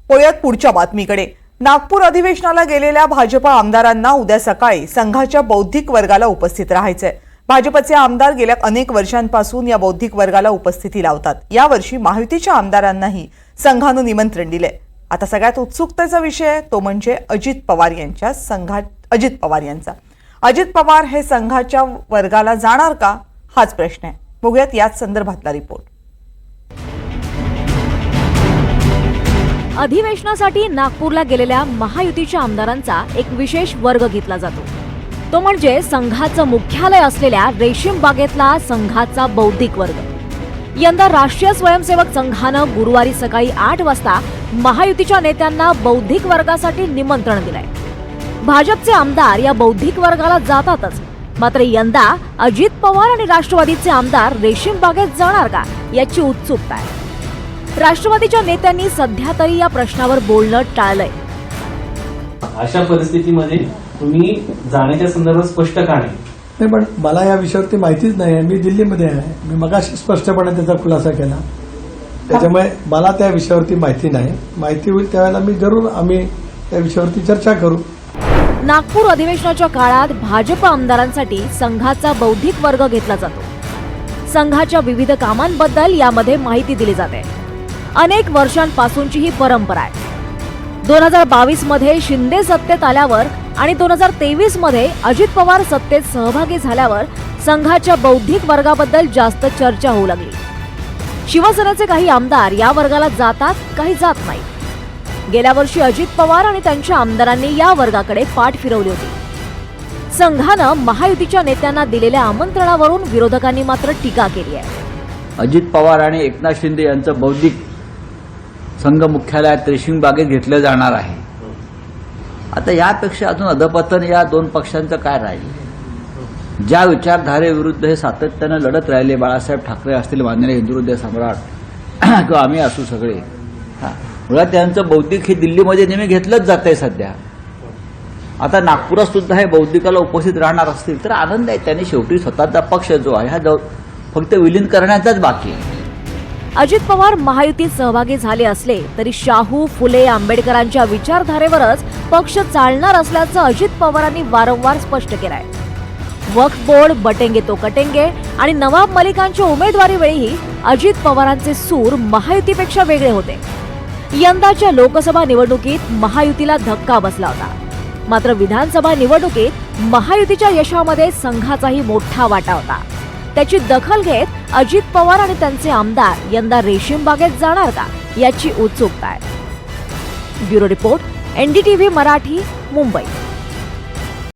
वळूयात पुढच्या बातमीकडे। नागपूर अधिवेशनाला गेलेल्या भाजप आमदारांना उद्या सकाळी संघाच्या बौद्धिक वर्गाला उपस्थित राहायचंय। भाजपचे आमदार गेल्या अनेक वर्षांपासून या बौद्धिक वर्गाला उपस्थिती लावतात। यावर्षी महायुतीच्या आमदारांनाही संघानं निमंत्रण दिले। आता सगळ्यात उत्सुकतेचा विषय तो म्हणजे अजित पवार यांचा। अजित पवार हे संघाच्या वर्गाला जाणार का, हाच प्रश्न आहे। बघूयात याच संदर्भातला रिपोर्ट। अधिवेशनासाठी नागपूरला गेलेल्या महायुतीच्या आमदारांचा एक विशेष वर्ग घेतला जातो, तो म्हणजे संघाचं मुख्यालय असलेल्या रेशीम बागेतला संघाचा बौद्धिक वर्ग। यंदा राष्ट्रीय स्वयंसेवक संघानं गुरुवारी सकाळी 8 वाजता महायुतीच्या नेत्यांना बौद्धिक वर्गासाठी निमंत्रण दिलंय। भाजपचे आमदार या बौद्धिक वर्गाला जातातच, मात्र यंदा अजित पवार आणि राष्ट्रवादीचे आमदार रेशीम बागेत जाणार का याची उत्सुकता आहे। राष्ट्रवादीच्या नेत्यांनी सध्या तरी या प्रश्नावर बोलणं टाळलंय। अशा परिस्थितीमध्ये तुम्ही जाण्याच्या संदर्भात स्पष्ट का नाही? पण मला या विषयावरती माहितीच नाही। मी दिल्लीमध्ये आहे, मी मगाशी स्पष्टपणे त्याचा खुलासा केला, त्याच्यामुळे मला त्या विषयावरती माहिती नाही। माहिती होईल त्यावेळेला मी जरूर आम्ही त्या विषयावरती चर्चा करू। नागपूर अधिवेशनाच्या काळात भाजप आमदारांसाठी संघाचा बौद्धिक वर्ग घेतला जातो। संघाच्या विविध कामांबद्दल यामध्ये माहिती दिली जाते। अनेक वर्षांपासूनची ही परंपरा आहे। 2022 मध्ये शिंदे सत्तेत आल्यावर आणि 2023 मध्ये अजित पवार सत्तेत सहभागी झाल्यावर संघाच्या बौद्धिक वर्गाबद्दल जास्त चर्चा होऊ लागली। शिवसेनेचे काही आमदार या वर्गाला जातात, काही जात नाही। गेल्या वर्षी अजित पवार आणि त्यांच्या आमदारांनी या वर्गाकडे पाठ फिरवली होती। संघानं महायुतीच्या नेत्यांना दिलेल्या आमंत्रणावरून विरोधकांनी मात्र टीका केली आहे। अजित पवार आणि एकनाथ शिंदे यांचं बौद्धिक संघ मुख्यालयात रेशीम बागेत घेतलं जाणार आहे। आता यापेक्षा अजून अधपतन या दोन पक्षांचं काय राहील? ज्या विचारधारेविरुद्ध हे सातत्यानं लढत राहिले, बाळासाहेब ठाकरे असतील, माननीय हिंदुहृदय सम्राट किंवा आम्ही असू सगळे, मुळात त्यांचं बौद्धिक हे दिल्लीमध्ये नेहमी घेतलंच जातंय सध्या। आता नागपुरात सुद्धा हे बौद्धिकाला उपस्थित राहणार असतील तर आनंद आहे। त्यांनी शेवटी स्वतःचा पक्ष जो आहे हा फक्त विलीन करण्याचाच बाकी आहे। अजित पवार महायुतीत सहभागी झाले असले तरी शाहू, फुले, आंबेडकरांच्या विचारधारेवरच पक्ष चालणार असल्याचं अजित पवारांनी वारंवार स्पष्ट केलंय। वक्फ बोर्ड, बटेंगे तो कटेंगे आणि नवाब मलिकांच्या उमेदवारी वेळीही अजित पवारांचे सूर महायुतीपेक्षा वेगळे होते। यंदाच्या लोकसभा निवडणुकीत महायुतीला धक्का बसला होता, मात्र विधानसभा निवडणुकीत महायुतीच्या यशामध्ये संघाचाही मोठा वाटा होता। त्याची दखल घेत अजित पवार आणि त्यांचे आमदार यंदा रेशीम बागेत जाणार का याची उत्सुकता आहे। Bureau report, NDTV Marathi, Mumbai.